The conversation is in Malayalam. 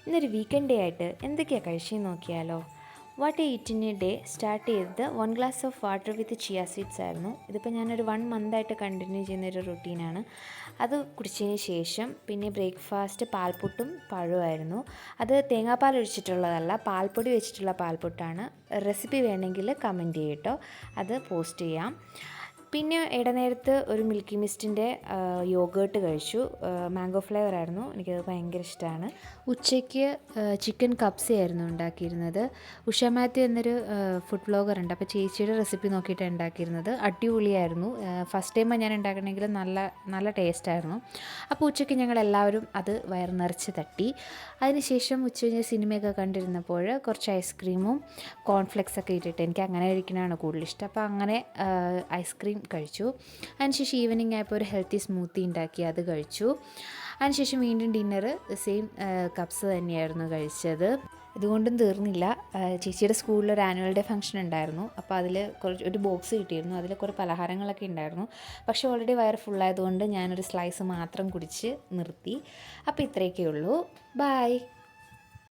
ഇന്നൊരു വീക്കെൻഡ് ഡേ ആയിട്ട് എന്തൊക്കെയാണ് കഴിച്ചെന്ന് നോക്കിയാലോ. വാട്ട് ഈറ്റിന് ഡേ സ്റ്റാർട്ട് ചെയ്തത് 1 glass of water with chia seeds ആയിരുന്നു. ഇതിപ്പോൾ ഞാനൊരു 1 മന്തായിട്ട് കണ്ടിന്യൂ ചെയ്യുന്നൊരു റുട്ടീനാണ്. അത് കുടിച്ചതിന് ശേഷം പിന്നെ ബ്രേക്ക്ഫാസ്റ്റ് പാൽപ്പുട്ടും പഴമായിരുന്നു. അത് തേങ്ങാപ്പാൽ ഒഴിച്ചിട്ടുള്ളതല്ല, പാൽപ്പൊടി വെച്ചിട്ടുള്ള പാൽപ്പുട്ടാണ്. റെസിപ്പി വേണമെങ്കിൽ കമൻറ്റ് ചെയ്യട്ടോ, അത് പോസ്റ്റ് ചെയ്യാം. പിന്നെ ഇടനേരത്ത് ഒരു മിൽക്കി മിസ്റ്റിൻ്റെ യോഗേർട്ട് കഴിച്ചു. മാംഗോ ഫ്ലേവർ ആയിരുന്നു, എനിക്കത് ഭയങ്കര ഇഷ്ടമാണ്. ഉച്ചയ്ക്ക് ചിക്കൻ കപ്സ ആയിരുന്നു ഉണ്ടാക്കിയിരുന്നത്. ഉഷ മാത്യു എന്നൊരു ഫുഡ് വ്ളോഗർ ഉണ്ട്, അപ്പോൾ ചേച്ചിയുടെ റെസിപ്പി നോക്കിയിട്ട് ഉണ്ടാക്കിയിരുന്നത്. അടിപൊളിയായിരുന്നു. ഫസ്റ്റ് ടൈം ഞാൻ ഉണ്ടാക്കണമെങ്കിൽ നല്ല ടേസ്റ്റായിരുന്നു. അപ്പോൾ ഉച്ചയ്ക്ക് ഞങ്ങളെല്ലാവരും അത് വയറ് നിറച്ച് തട്ടി. അതിനുശേഷം ഉച്ചകഴിഞ്ഞ് സിനിമയൊക്കെ കണ്ടിരുന്നപ്പോൾ കുറച്ച് ഐസ്ക്രീമും കോൺഫ്ലെക്സൊക്കെ ഇട്ടിട്ട്, എനിക്ക് അങ്ങനെ കഴിക്കുന്നതാണ് കൂടുതൽ ഇഷ്ടം, അപ്പോൾ അങ്ങനെ ഐസ്ക്രീം കഴിച്ചു. അതിനുശേഷം ഈവനിങ് ആയപ്പോൾ ഒരു ഹെൽത്തി സ്മൂത്തി ഉണ്ടാക്കി, അത് കഴിച്ചു. അതിനുശേഷം വീണ്ടും ഡിന്നർ സെയിം കപ്സ് തന്നെയായിരുന്നു കഴിച്ചത്. ഇതുകൊണ്ടും തീർന്നില്ല. ചേച്ചിയുടെ സ്കൂളിൽ ഒരു ആനുവൽ ഡേ ഫംഗ്ഷൻ ഉണ്ടായിരുന്നു, അപ്പോൾ അതിൽ ഒരു ബോക്സ് കിട്ടിയിരുന്നു. അതിൽ കുറേ പലഹാരങ്ങളൊക്കെ ഉണ്ടായിരുന്നു. പക്ഷേ ഓൾറെഡി വയറ് ഫുള്ളായതുകൊണ്ട് ഞാനൊരു സ്ലൈസ് മാത്രം കുടിച്ച് നിർത്തി. അപ്പോൾ ഇത്രയൊക്കെ ഉള്ളൂ. ബൈ.